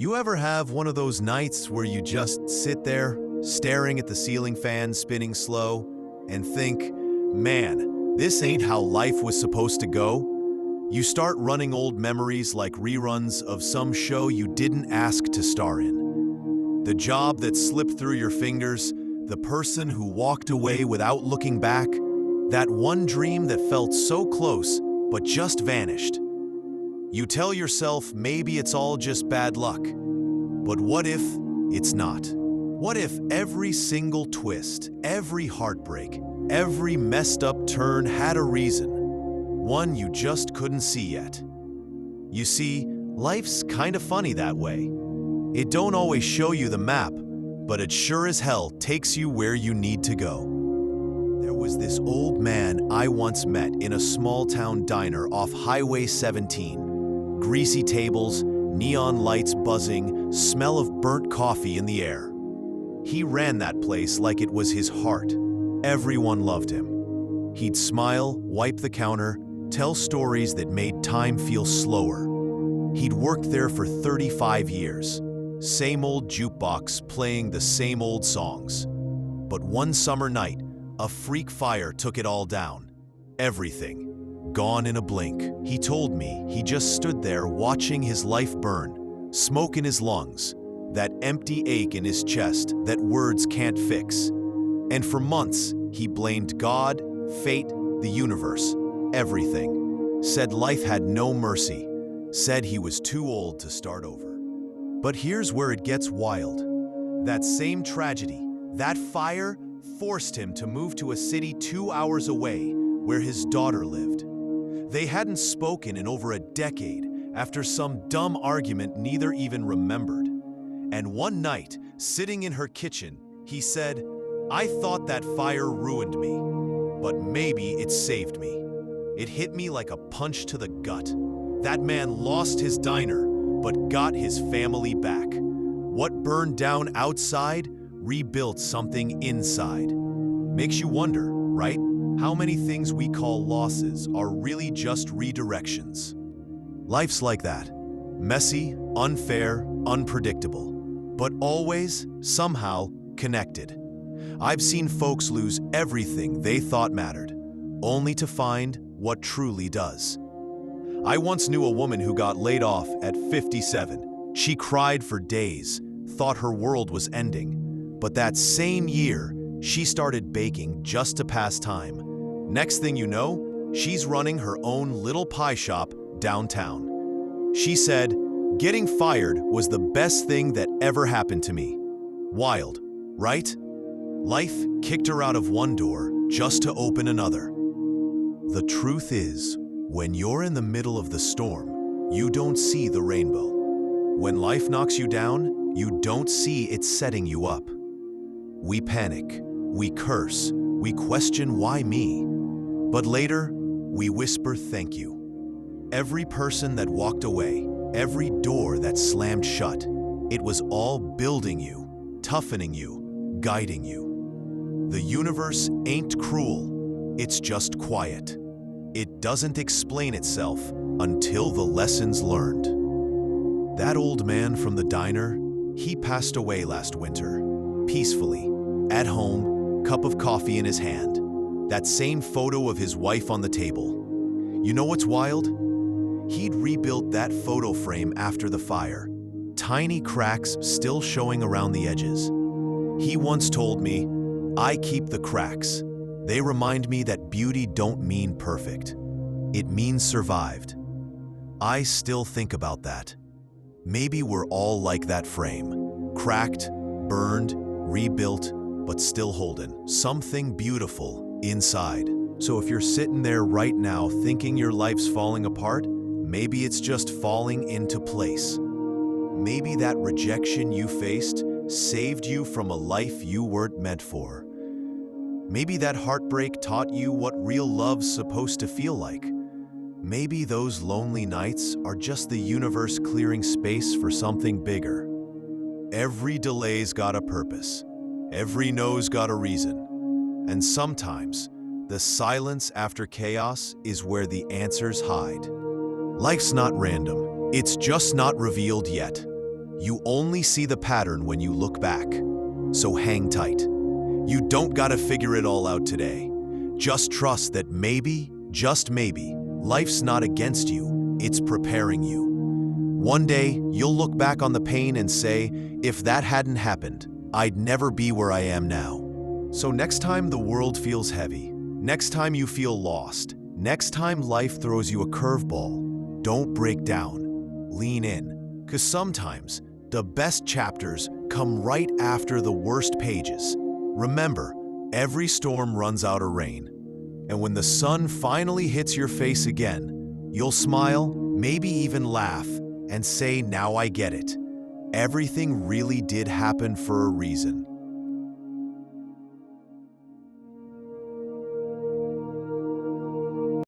You ever have one of those nights where you just sit there, staring at the ceiling fan spinning slow, and think, man, this ain't how life was supposed to go? You start running old memories like reruns of some show you didn't ask to star in. The job that slipped through your fingers, the person who walked away without looking back, that one dream that felt so close but just vanished. You tell yourself maybe it's all just bad luck. But what if it's not? What if every single twist, every heartbreak, every messed up turn had a reason? One you just couldn't see yet. You see, life's kind of funny that way. It don't always show you the map, but it sure as hell takes you where you need to go. There was this old man I once met in a small town diner off Highway 17. Greasy tables, neon lights buzzing, smell of burnt coffee in the air. He ran that place like it was his heart. Everyone loved him. He'd smile, wipe the counter, tell stories that made time feel slower. He'd worked there for 35 years. Same old jukebox playing the same old songs. But one summer night, a freak fire took it all down. Everything. Gone in a blink. He told me he just stood there watching his life burn, smoke in his lungs, that empty ache in his chest that words can't fix. And for months, he blamed God, fate, the universe, everything. Said life had no mercy. Said he was too old to start over. But here's where it gets wild. That same tragedy, that fire, forced him to move to a city 2 hours away where his daughter lived. They hadn't spoken in over a decade after some dumb argument neither even remembered. And one night, sitting in her kitchen, he said, "I thought that fire ruined me, but maybe it saved me." It hit me like a punch to the gut. That man lost his diner, but got his family back. What burned down outside rebuilt something inside. Makes you wonder, right? How many things we call losses are really just redirections? Life's like that. Messy, unfair, unpredictable, but always, somehow, connected. I've seen folks lose everything they thought mattered, only to find what truly does. I once knew a woman who got laid off at 57. She cried for days, thought her world was ending. But that same year, she started baking just to pass time. Next thing you know, she's running her own little pie shop downtown. She said, "Getting fired was the best thing that ever happened to me." Wild, right? Life kicked her out of one door just to open another. The truth is, when you're in the middle of the storm, you don't see the rainbow. When life knocks you down, you don't see it setting you up. We panic, we curse, we question why me. But later, we whisper thank you. Every person that walked away, every door that slammed shut, it was all building you, toughening you, guiding you. The universe ain't cruel, it's just quiet. It doesn't explain itself until the lesson's learned. That old man from the diner, he passed away last winter, peacefully, at home, cup of coffee in his hand. That same photo of his wife on the table. You know what's wild? He'd rebuilt that photo frame after the fire, tiny cracks still showing around the edges. He once told me, "I keep the cracks. They remind me that beauty don't mean perfect. It means survived." I still think about that. Maybe we're all like that frame, cracked, burned, rebuilt, but still holding something beautiful inside. So if you're sitting there right now thinking your life's falling apart, maybe it's just falling into place. Maybe that rejection you faced saved you from a life you weren't meant for. Maybe that heartbreak taught you what real love's supposed to feel like. Maybe those lonely nights are just the universe clearing space for something bigger. Every delay's got a purpose. Every no's got a reason. And sometimes, the silence after chaos is where the answers hide. Life's not random. It's just not revealed yet. You only see the pattern when you look back. So hang tight. You don't gotta figure it all out today. Just trust that maybe, just maybe, life's not against you, it's preparing you. One day, you'll look back on the pain and say, if that hadn't happened, I'd never be where I am now. So next time the world feels heavy, next time you feel lost, next time life throws you a curveball, don't break down. Lean in, 'cause sometimes the best chapters come right after the worst pages. Remember, every storm runs out of rain. And when the sun finally hits your face again, you'll smile, maybe even laugh, and say, now I get it. Everything really did happen for a reason.